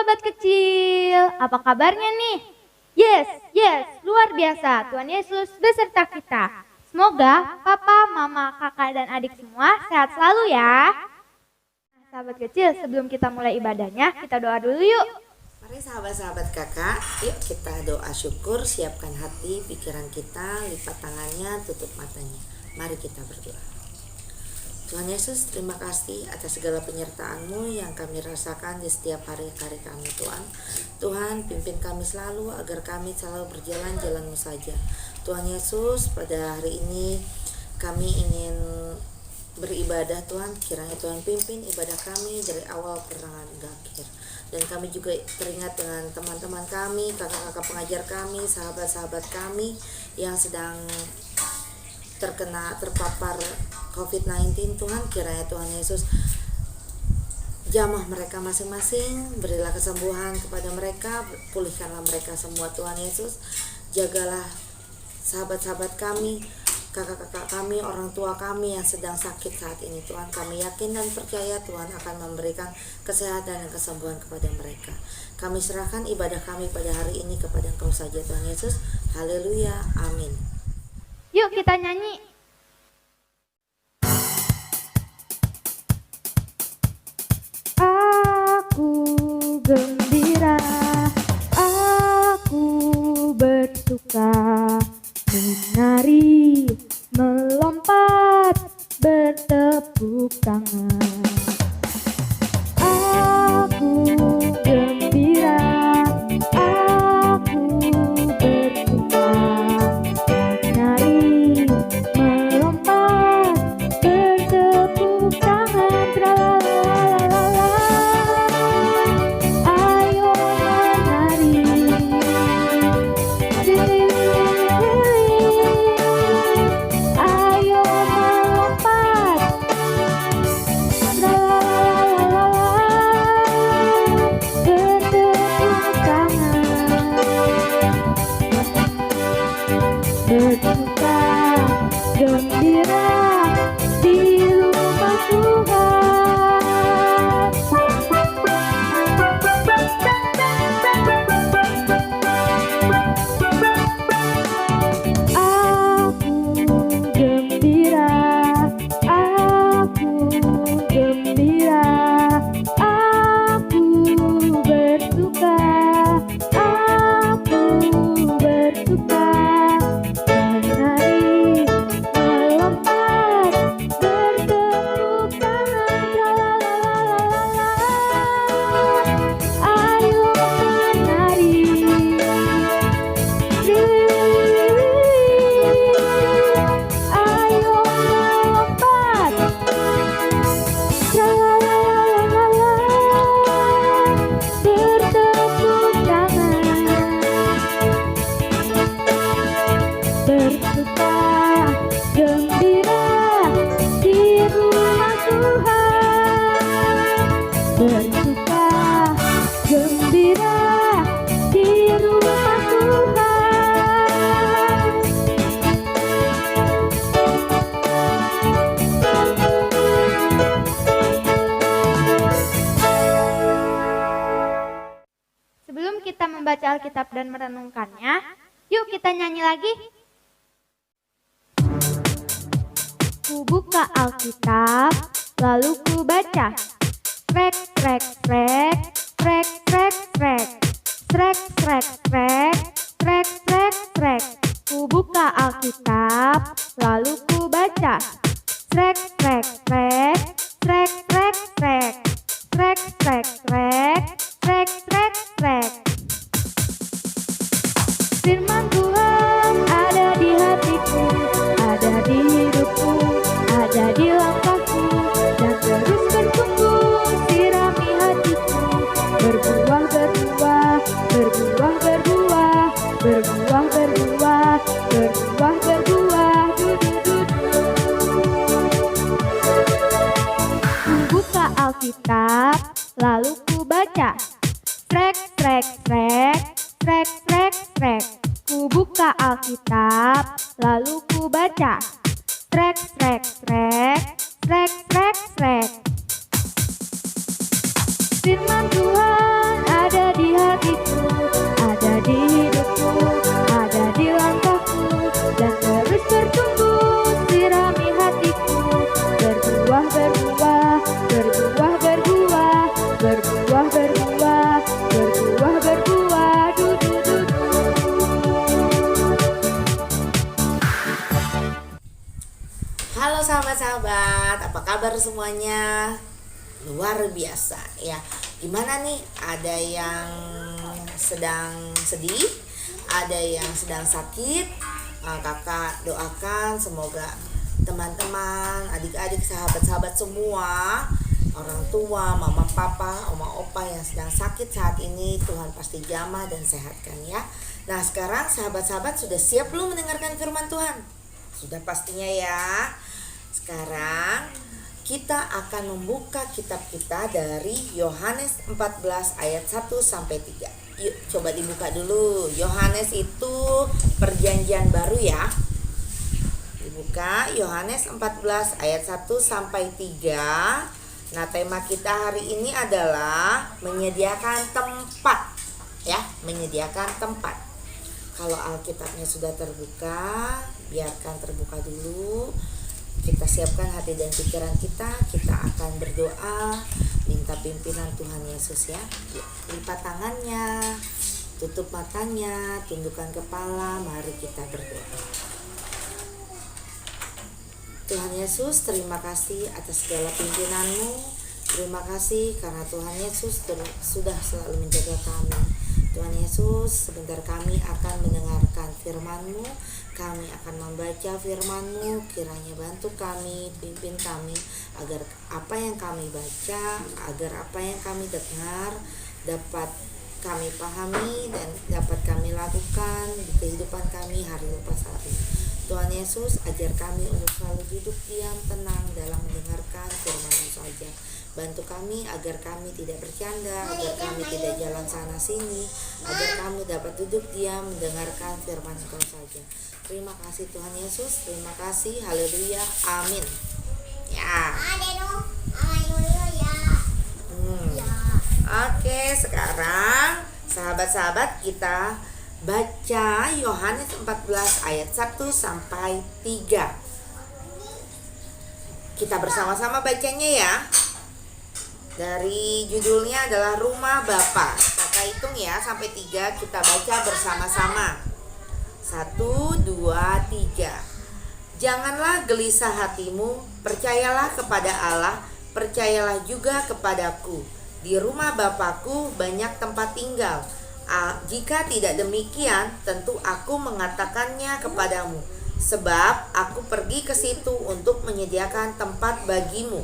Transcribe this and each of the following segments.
sahabat kecil, apa kabarnya nih? Yes, luar biasa. Tuhan Yesus beserta kita. Semoga papa, mama, kakak, dan adik semua sehat selalu ya. Nah, sahabat kecil, sebelum kita mulai ibadahnya, kita doa dulu yuk. Mari sahabat-sahabat kakak, yuk kita doa syukur, siapkan hati, pikiran kita, lipat tangannya, tutup matanya. Mari kita berdoa. Tuhan Yesus, terima kasih atas segala penyertaan-Mu yang kami rasakan di setiap hari-hari kami, Tuhan. Tuhan, pimpin kami selalu agar kami selalu berjalan jalan-Mu saja. Tuhan Yesus, pada hari ini kami ingin beribadah, Tuhan. Kiranya Tuhan pimpin ibadah kami dari awal pertengahan hingga akhir. Dan kami juga teringat dengan teman-teman kami, kakak-kakak pengajar kami, sahabat-sahabat kami yang sedang terpapar COVID-19. Tuhan, kiranya Tuhan Yesus jamah mereka masing-masing, berilah kesembuhan kepada mereka, pulihkanlah mereka semua. Tuhan Yesus, jagalah sahabat-sahabat kami, kakak-kakak kami, orang tua kami yang sedang sakit saat ini. Tuhan, kami yakin dan percaya Tuhan akan memberikan kesehatan dan kesembuhan kepada mereka. Kami serahkan ibadah kami pada hari ini kepada Engkau saja, Tuhan Yesus. Haleluya, amin. Yuk kita nyanyi. Aku gembira, aku bersuka, menari, melompat, bertepuk tangan. Aku gembira, aku bersuka, menari, melompat, bertepuk tangan. Tralalala, ayo menari, ayo melompat, bertepuk tangan, bersuka gembira di rumah Tuhan. Aku gembira, aku gembira, aku bersuka, aku bersuka, menari, melompat, bertepuk tangan. Tralalala, ayo menari, ayo melompat, tralalala, bertepuk tangan, bersuka gembira di rumah Tuhan, bersuka gembira di rumah Tuhan. Sebelum kita membaca Alkitab dan merenungkannya, yuk kita nyanyi lagi. Ku buka Alkitab, lalu ku baca. Frek, frek, frek, frek, frek, frek, frek, frek, frek, frek, frek, frek. Ku buka Alkitab, lalu ku baca. Frek, frek, frek, frek, frek, frek, frek, frek, frek, frek, frek, frek. Firman Tuhan ada di hatiku, ada di hidupku, ada di langkahku, dan terus bertumbuh, sirami hatiku, berbuah, berbuah, berbuah, berbuah, berbuah, berbuah, berbuah, berbuah, Ku buka Alkitab, lalu ku baca. Frek, frek, frek, frek, frek, frek. Ku buka Alkitab, lalu ku baca. Frek, frek, frek, frek, frek, frek. Firman Tuhan ada kabar semuanya? Luar biasa ya. Gimana nih? Ada yang sedang sedih, ada yang sedang sakit. Kakak doakan semoga teman-teman, adik-adik, sahabat-sahabat semua, orang tua, mama, papa, oma, opa yang sedang sakit saat ini, Tuhan pasti jamah dan sehatkan ya. Nah, sekarang sahabat-sahabat sudah siap belum mendengarkan firman Tuhan? Sudah pastinya ya. Sekarang kita akan membuka kitab kita dari Yohanes 14 ayat 1 sampai 3. Yuk coba dibuka dulu. Yohanes itu perjanjian baru ya. Dibuka Yohanes 14 ayat 1 sampai 3. Nah, tema kita hari ini adalah menyediakan tempat ya, menyediakan tempat. Kalau Alkitabnya sudah terbuka, biarkan terbuka dulu. Kita siapkan hati dan pikiran kita akan berdoa, minta pimpinan Tuhan Yesus ya. Lipat tangannya, tutup matanya, tundukkan kepala, mari kita berdoa. Tuhan Yesus, terima kasih atas segala pimpinan-Mu. Terima kasih karena Tuhan Yesus sudah selalu menjaga kami. Tuhan Yesus, sebentar kami akan mendengarkan firman-Mu, kami akan membaca firman-Mu, kiranya bantu kami, pimpin kami, agar apa yang kami baca, agar apa yang kami dengar, dapat kami pahami dan dapat kami lakukan di kehidupan kami hari lepas hari. Tuhan Yesus, ajar kami untuk selalu duduk diam, tenang dalam mendengarkan firman-Mu saja. Bantu kami agar kami tidak bercanda, agar kami tidak jalan sana sini, agar kami dapat duduk diam mendengarkan firman Engkau saja. Terima kasih Tuhan Yesus, terima kasih, haleluya, amin. Ya. Oke, sekarang sahabat-sahabat kita baca Yohanes 14 ayat 1 sampai 3. Kita bersama-sama bacanya ya. Dari judulnya adalah Rumah Bapa. Kakak hitung ya sampai 3, kita baca bersama-sama. 1, 2, 3. Janganlah gelisah hatimu, percayalah kepada Allah, percayalah juga kepadaku. Di rumah Bapakku banyak tempat tinggal. Jika tidak demikian, tentu aku mengatakannya kepadamu. Sebab aku pergi ke situ untuk menyediakan tempat bagimu.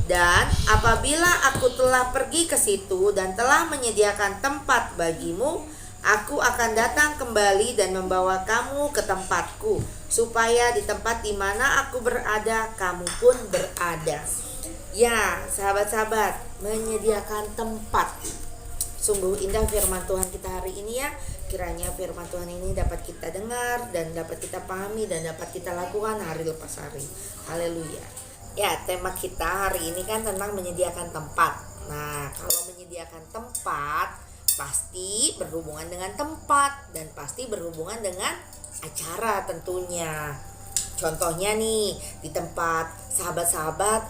Dan apabila aku telah pergi ke situ dan telah menyediakan tempat bagimu, aku akan datang kembali dan membawa kamu ke tempatku, supaya di tempat di mana aku berada, kamu pun berada. Ya, sahabat-sahabat, menyediakan tempat. Sungguh indah firman Tuhan kita hari ini ya. Kiranya firman Tuhan ini dapat kita dengar dan dapat kita pahami dan dapat kita lakukan hari lepas hari. Haleluya. Ya, tema kita hari ini kan tentang menyediakan tempat. Nah, kalau menyediakan tempat pasti berhubungan dengan tempat dan pasti berhubungan dengan acara tentunya. Contohnya nih, di tempat sahabat-sahabat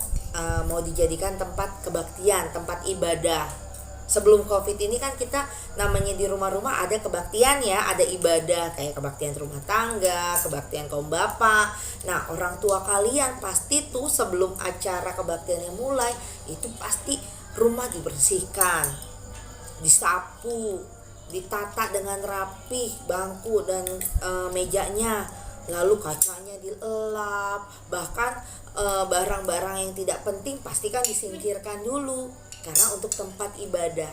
mau dijadikan tempat kebaktian, tempat ibadah. Sebelum COVID ini kan kita namanya di rumah-rumah ada kebaktian ya, ada ibadah kayak kebaktian rumah tangga, kebaktian kaum bapak. Nah, orang tua kalian pasti tuh sebelum acara kebaktiannya mulai, itu pasti rumah dibersihkan, disapu, ditata dengan rapih bangku dan mejanya, lalu kacanya dilap, bahkan barang-barang yang tidak penting pastikan disingkirkan dulu karena untuk tempat ibadah.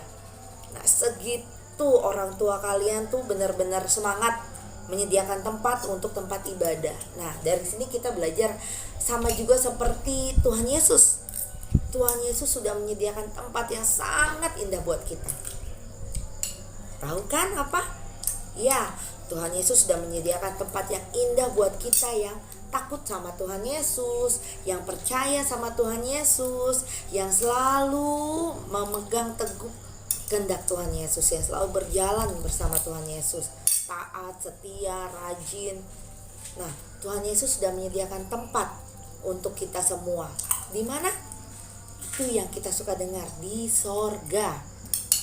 Nah, segitu orang tua kalian tuh benar-benar semangat menyediakan tempat untuk tempat ibadah. Nah, dari sini kita belajar sama juga seperti Tuhan Yesus. Tuhan Yesus sudah menyediakan tempat yang sangat indah buat kita. Tahu kan apa? Ya, Tuhan Yesus sudah menyediakan tempat yang indah buat kita yang takut sama Tuhan Yesus, yang percaya sama Tuhan Yesus, yang selalu memegang teguh kehendak Tuhan Yesus, yang selalu berjalan bersama Tuhan Yesus, taat, setia, rajin. Nah, Tuhan Yesus sudah menyediakan tempat untuk kita semua. Di mana? Itu yang kita suka dengar, di sorga.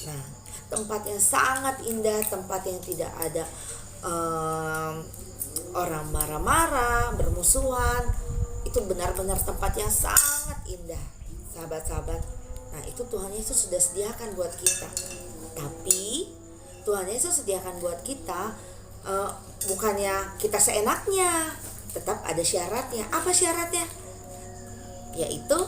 Nah, tempat yang sangat indah, tempat yang tidak ada orang marah-marah, bermusuhan. Itu itu benar-benar tempat yang sangat indah, sahabat-sahabat. Nah, itu Tuhan Yesus sudah sediakan buat kita. Tapi Tuhan Yesus sediakan buat kita bukannya kita seenaknya, tetap ada syaratnya. Apa syaratnya? Yaitu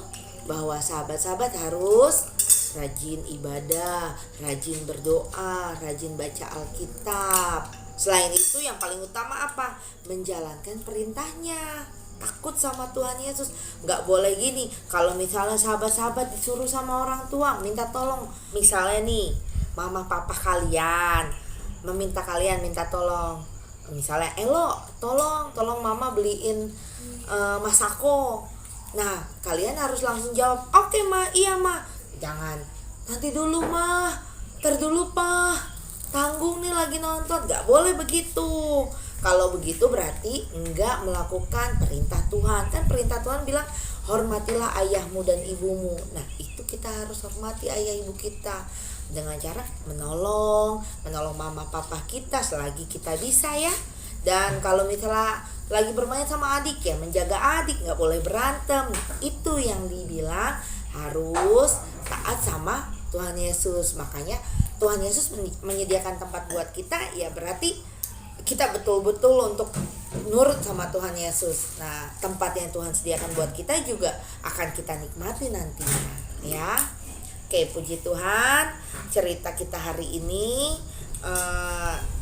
bahwa sahabat-sahabat harus rajin ibadah, rajin berdoa, rajin baca Alkitab. Selain itu yang paling utama apa? Menjalankan perintahnya. Takut sama Tuhan Yesus. Gak boleh gini, kalau misalnya sahabat-sahabat disuruh sama orang tua minta tolong. Misalnya nih, mama papa kalian meminta kalian minta tolong. Misalnya, Elo, tolong mama beliin masako. Nah, kalian harus langsung jawab, oke ma, iya ma. Jangan, nanti dulu ma, ntar dulu pa, tanggung nih lagi nonton. Gak boleh begitu. Kalau begitu berarti enggak melakukan perintah Tuhan. Kan perintah Tuhan bilang hormatilah ayahmu dan ibumu. Nah, itu kita harus hormati ayah ibu kita dengan cara menolong mama papa kita selagi kita bisa ya. Dan kalau misalnya lagi bermain sama adik ya, menjaga adik, nggak boleh berantem. Itu yang dibilang harus taat sama Tuhan Yesus. Makanya Tuhan Yesus menyediakan tempat buat kita, ya berarti kita betul-betul untuk nurut sama Tuhan Yesus. Nah, tempat yang Tuhan sediakan buat kita juga akan kita nikmati nantinya, ya. Oke, puji Tuhan. Cerita kita hari ini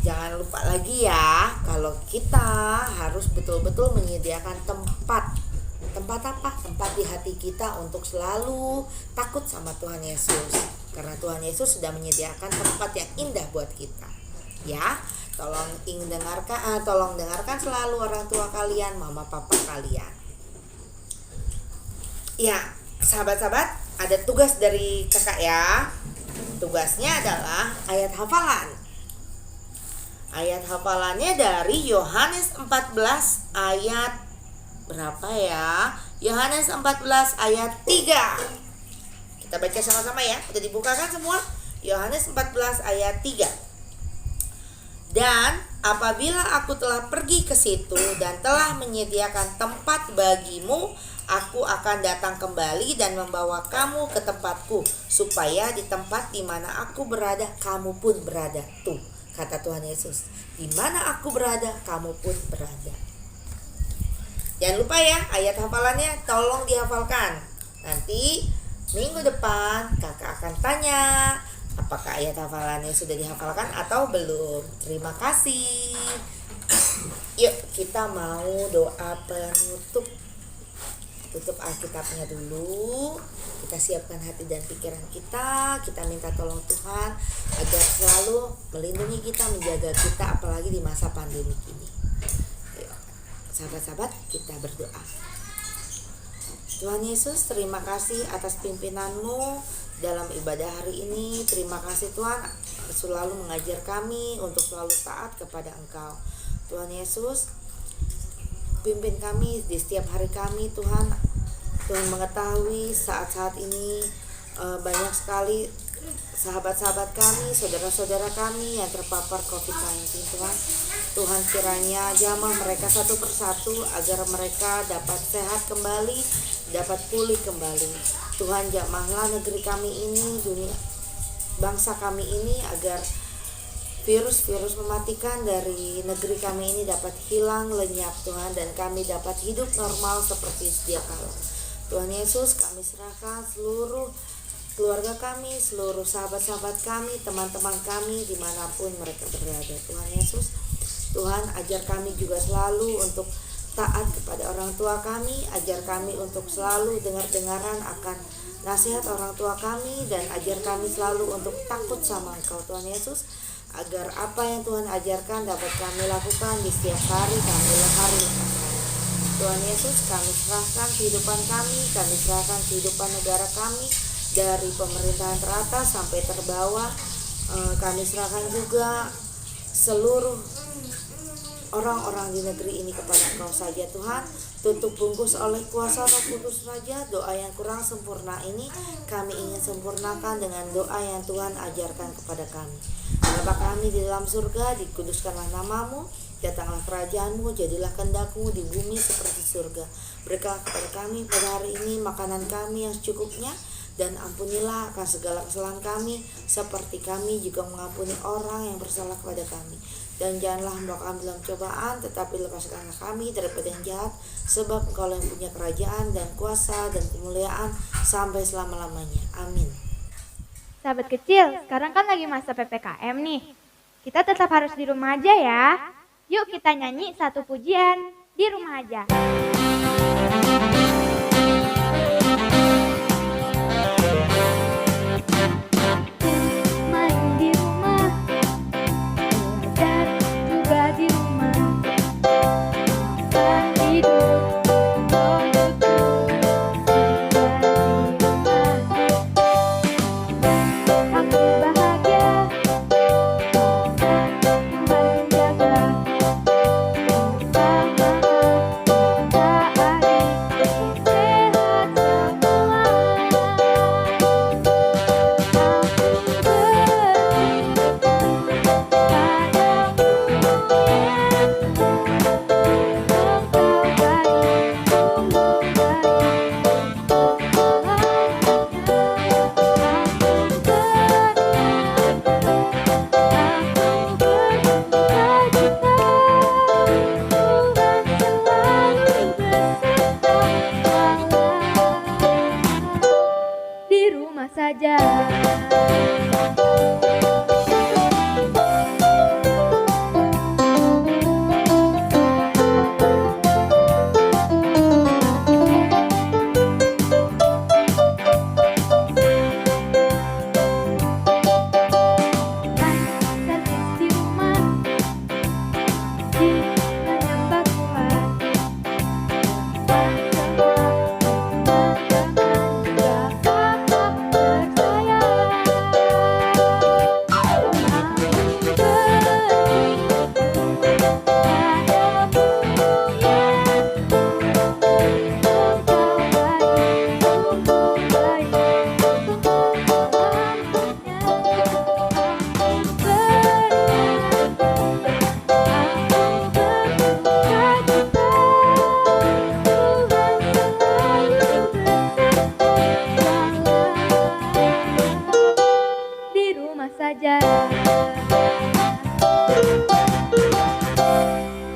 jangan lupa lagi ya, kalau kita harus betul-betul menyediakan tempat. Tempat apa? Tempat di hati kita untuk selalu takut sama Tuhan Yesus. Karena Tuhan Yesus sudah menyediakan tempat yang indah buat kita. Ya, tolong dengarkan selalu orang tua kalian, mama papa kalian. Ya, sahabat-sahabat, ada tugas dari kakak ya. Tugasnya adalah ayat hafalan. Ayat hafalannya dari Yohanes 14 ayat berapa ya? Yohanes 14 ayat 3. Kita baca sama-sama ya. Udah dibukakan semua? Yohanes 14 ayat 3. Dan apabila aku telah pergi ke situ dan telah menyediakan tempat bagimu, aku akan datang kembali dan membawa kamu ke tempatku, supaya di tempat di mana aku berada, kamu pun berada. Tuh, kata Tuhan Yesus, di mana aku berada, kamu pun berada. Jangan lupa ya, ayat hafalannya tolong dihafalkan. Nanti minggu depan kakak akan tanya apakah ayat hafalannya sudah dihafalkan atau belum. Terima kasih. Yuk, kita mau doa penutup. Tutup Alkitabnya dulu. Kita siapkan hati dan pikiran kita. Kita minta tolong Tuhan agar selalu melindungi kita, menjaga kita, apalagi di masa pandemi ini. Yuk, sahabat-sahabat, kita berdoa. Tuhan Yesus, terima kasih atas pimpinanmu dalam ibadah hari ini. Terima kasih Tuhan selalu mengajar kami untuk selalu taat kepada Engkau. Tuhan Yesus, pimpin kami di setiap hari kami Tuhan. Tuhan mengetahui saat-saat ini banyak sekali sahabat-sahabat kami, saudara-saudara kami yang terpapar COVID-19 Tuhan. Tuhan kiranya jamah mereka satu persatu agar mereka dapat sehat kembali, dapat pulih kembali. Tuhan jamahlah negeri kami ini, dunia bangsa kami ini, agar virus-virus mematikan dari negeri kami ini dapat hilang lenyap Tuhan, dan kami dapat hidup normal seperti sedia kala. Tuhan Yesus, kami serahkan seluruh keluarga kami, seluruh sahabat-sahabat kami, teman-teman kami dimanapun mereka berada. Tuhan Yesus, Tuhan ajar kami juga selalu untuk taat kepada orang tua kami, ajar kami untuk selalu dengar-dengaran akan nasihat orang tua kami, dan ajar kami selalu untuk takut sama Engkau Tuhan Yesus, agar apa yang Tuhan ajarkan dapat kami lakukan di setiap hari kami hari. Tuhan Yesus, kami serahkan kehidupan kami serahkan kehidupan negara kami, dari pemerintahan teratas sampai terbawah. Kami serahkan juga seluruh orang-orang di negeri ini kepada Engkau saja Tuhan. tutup bungkus oleh kuasa Roh Kudus Raja. Doa yang kurang sempurna ini kami ingin sempurnakan dengan doa yang Tuhan ajarkan kepada kami. Bapa kami di dalam surga, dikuduskanlah namamu, datanglah kerajaanmu, jadilah kehendakmu di bumi seperti surga. Berikanlah kepada kami pada hari ini makanan kami yang secukupnya, dan ampunilah akan segala kesalahan kami, seperti kami juga mengampuni orang yang bersalah kepada kami. Dan janganlah membawa kami dalam cobaan, tetapi lepaskanlah kami daripada yang jahat, sebab Engkau yang punya kerajaan dan kuasa dan kemuliaan sampai selama-lamanya. Amin. Sahabat kecil, sekarang kan lagi masa PPKM nih. Kita tetap harus di rumah aja ya. Yuk kita nyanyi satu pujian di rumah aja. Main di rumah, belajar juga di rumah. Tidur, duduk, juga di rumah. Aku bahagia, Tuhan menjaga. Bersama tak adik sehat semua. Aku bersyukur padamu Yesus, Engkau baik, sungguh baik selamanya. Di rumah saja. Servis di rumah, di menyembah Tuhan. Bersama teman-teman juga kakak percaya. Aku bersyukur padamu Yesus, Engkau baik, sungguh baik di rumah saja.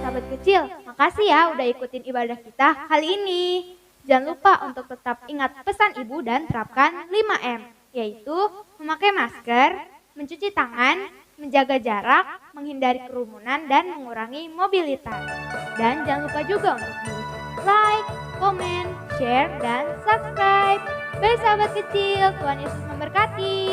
Sahabat kecil, makasih ya udah ikutin ibadah kita kali ini. Jangan lupa untuk tetap ingat pesan ibu dan terapkan 5M, yaitu memakai masker, mencuci tangan, menjaga jarak, menghindari kerumunan, dan mengurangi mobilitas. Dan jangan lupa juga untuk like, komen, share, dan subscribe. Bye sahabat kecil, Tuhan Yesus memberkati.